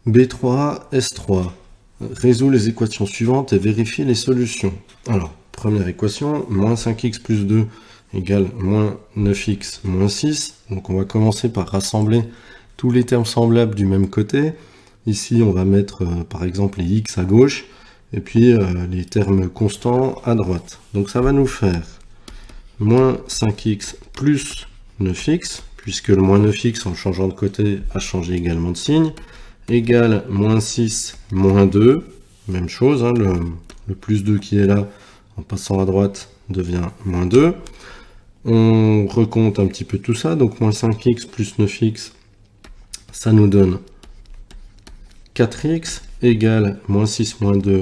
B3, S3. Résout les équations suivantes et vérifie les solutions. Alors, première équation, moins 5x plus 2 égale moins 9x moins 6. Donc on va commencer par rassembler tous les termes semblables du même côté. Ici, on va mettre par exemple les x à gauche et puis les termes constants à droite. Donc ça va nous faire moins 5x plus 9x, puisque le moins 9x en changeant de côté a changé également de signe, égale moins 6 moins 2, même chose, hein, le plus 2 qui est là, en passant à droite, devient moins 2. On recompte un petit peu tout ça, donc moins 5x plus 9x, ça nous donne 4x, égale moins 6 moins 2,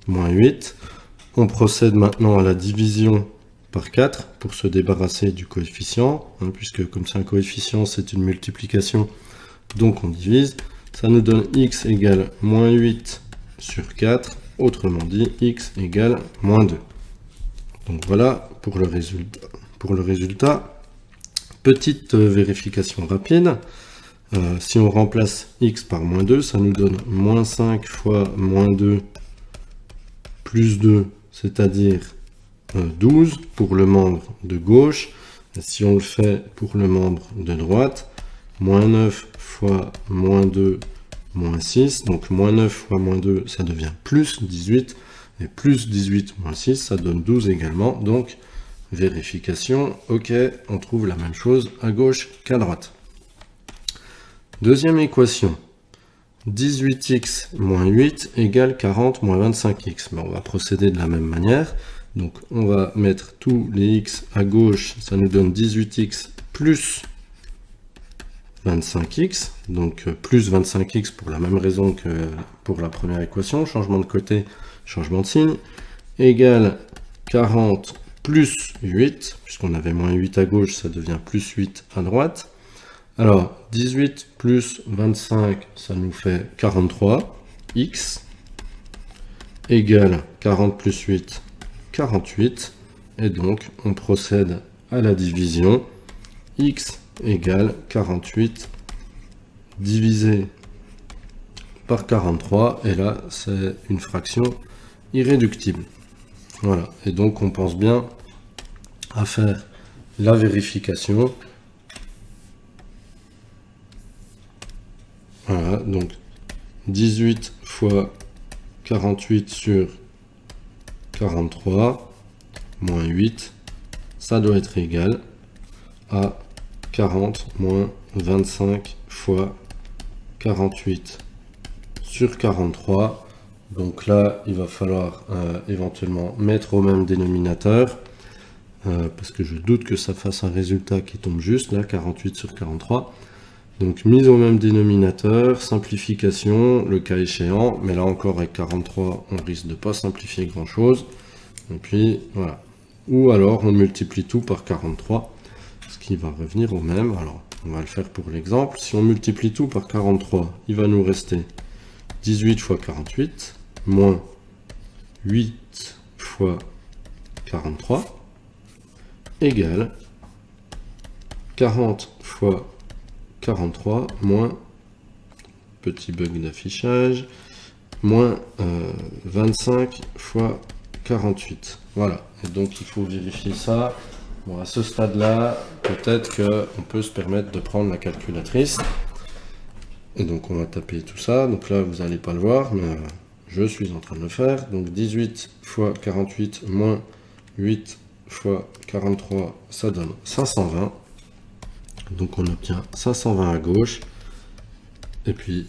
moins 8. On procède maintenant à la division par 4 pour se débarrasser du coefficient, hein, puisque comme c'est un coefficient, c'est une multiplication, donc on divise. Ça nous donne x égale moins 8 sur 4, autrement dit, x égale moins 2. Donc voilà pour le résultat. Petite vérification rapide. Si on remplace x par moins 2, ça nous donne moins 5 fois moins 2 plus 2, c'est-à-dire 12 pour le membre de gauche. Et si on le fait pour le membre de droite, moins 9 fois moins 2 moins 6, donc moins 9 fois moins 2, ça devient plus 18, et plus 18 moins 6, ça donne 12 également, donc vérification, ok, on trouve la même chose à gauche qu'à droite. Deuxième équation, 18x moins 8 égale 40 moins 25x. On va procéder de la même manière. Donc on va mettre tous les x à gauche, ça nous donne 18x plus 25x. Donc plus 25x pour la même raison que pour la première équation, changement de côté, changement de signe, égale 40 plus 8, puisqu'on avait moins 8 à gauche, ça devient plus 8 à droite. Alors, 18 plus 25, ça nous fait 43, x, égale 40 plus 8, 48, et donc on procède à la division, x égale 48 divisé par 43, et là c'est une fraction irréductible. Voilà, et donc on pense bien à faire la vérification. Voilà, donc 18 fois 48 sur 43 moins 8, ça doit être égal à 40 moins 25 fois 48 sur 43. Donc là, il va falloir éventuellement mettre au même dénominateur, parce que je doute que ça fasse un résultat qui tombe juste, là, 48 sur 43. Donc mise au même dénominateur, simplification, le cas échéant, mais là encore avec 43, on risque de ne pas simplifier grand chose. Et puis voilà. Ou alors on multiplie tout par 43, ce qui va revenir au même. Alors on va le faire pour l'exemple. Si on multiplie tout par 43, il va nous rester 18 fois 48, moins 8 fois 43, égale 40 fois 43 moins, petit bug d'affichage, moins 25 fois 48. Voilà, et donc il faut vérifier ça. Bon, à ce stade-là, peut-être qu'on peut se permettre de prendre la calculatrice. Et donc on va taper tout ça. Donc là, vous n'allez pas le voir, mais je suis en train de le faire. Donc 18 fois 48 moins 8 fois 43, ça donne 520. Donc on obtient 520 à gauche. Et puis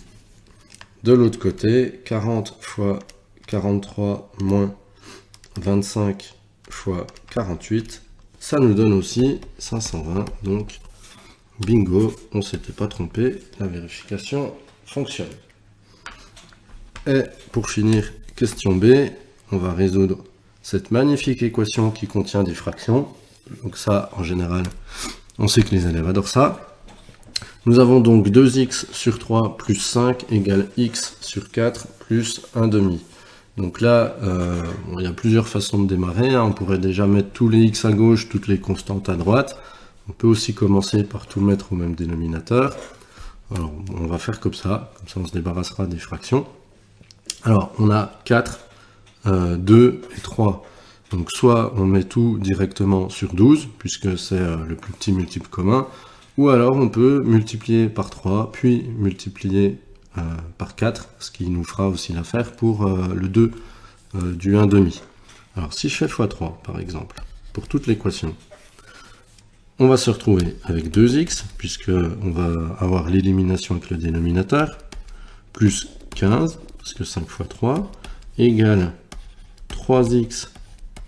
de l'autre côté, 40 fois 43 moins 25 fois 48, ça nous donne aussi 520. Donc bingo, on ne s'était pas trompé, la vérification fonctionne. Et pour finir, question B, on va résoudre cette magnifique équation qui contient des fractions. Donc ça, en général, on sait que les élèves adorent ça. Nous avons donc 2x sur 3 plus 5 égale x sur 4 plus 1 demi. Donc là, il y a plusieurs façons de démarrer, hein. On pourrait déjà mettre tous les x à gauche, toutes les constantes à droite. On peut aussi commencer par tout mettre au même dénominateur. Alors, on va faire comme ça on se débarrassera des fractions. Alors, on a 4, 2 et 3. Donc, soit on met tout directement sur 12, puisque c'est le plus petit multiple commun, ou alors on peut multiplier par 3, puis multiplier par 4, ce qui nous fera aussi l'affaire pour le 2 du 1,5. Alors, si je fais x3, par exemple, pour toute l'équation, on va se retrouver avec 2x, puisqu'on va avoir l'élimination avec le dénominateur, plus 15, parce que 5 fois 3, égale 3x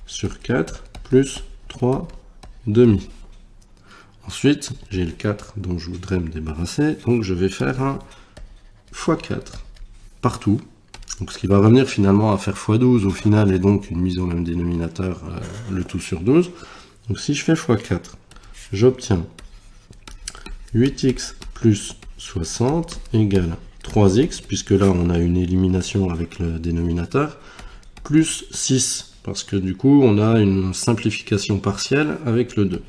sur 4, plus 3 demi. Ensuite, j'ai le 4 dont je voudrais me débarrasser, donc je vais faire un x4 partout. Donc ce qui va revenir finalement à faire x12 au final, et donc une mise au même dénominateur, le tout sur 12. Donc si je fais x4, j'obtiens 8x plus 60 égale 3x, puisque là on a une élimination avec le dénominateur, plus 6, parce que du coup on a une simplification partielle avec le 2.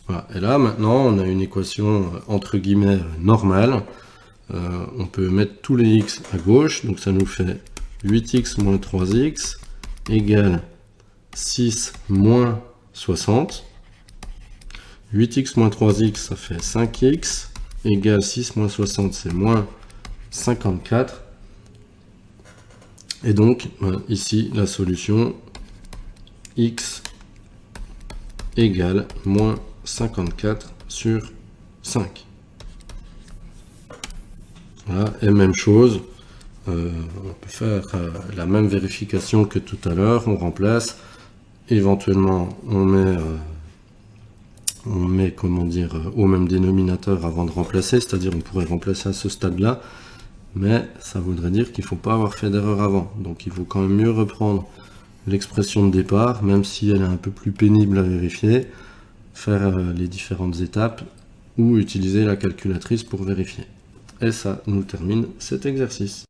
Voilà. Et là maintenant on a une équation entre guillemets normale. On peut mettre tous les x à gauche, donc ça nous fait 8x moins 3x égale 6 moins 60. 8x moins 3x, ça fait 5x, égale 6 moins 60, c'est moins 54. Et donc, ici, la solution, x égale moins 54 sur 5. Voilà, et même chose, on peut faire la même vérification que tout à l'heure, on remplace, éventuellement on met comment dire, au même dénominateur avant de remplacer, c'est-à-dire on pourrait remplacer à ce stade-là, mais ça voudrait dire qu'il ne faut pas avoir fait d'erreur avant. Donc il faut quand même mieux reprendre l'expression de départ, même si elle est un peu plus pénible à vérifier, faire les différentes étapes ou utiliser la calculatrice pour vérifier. Et ça nous termine cet exercice.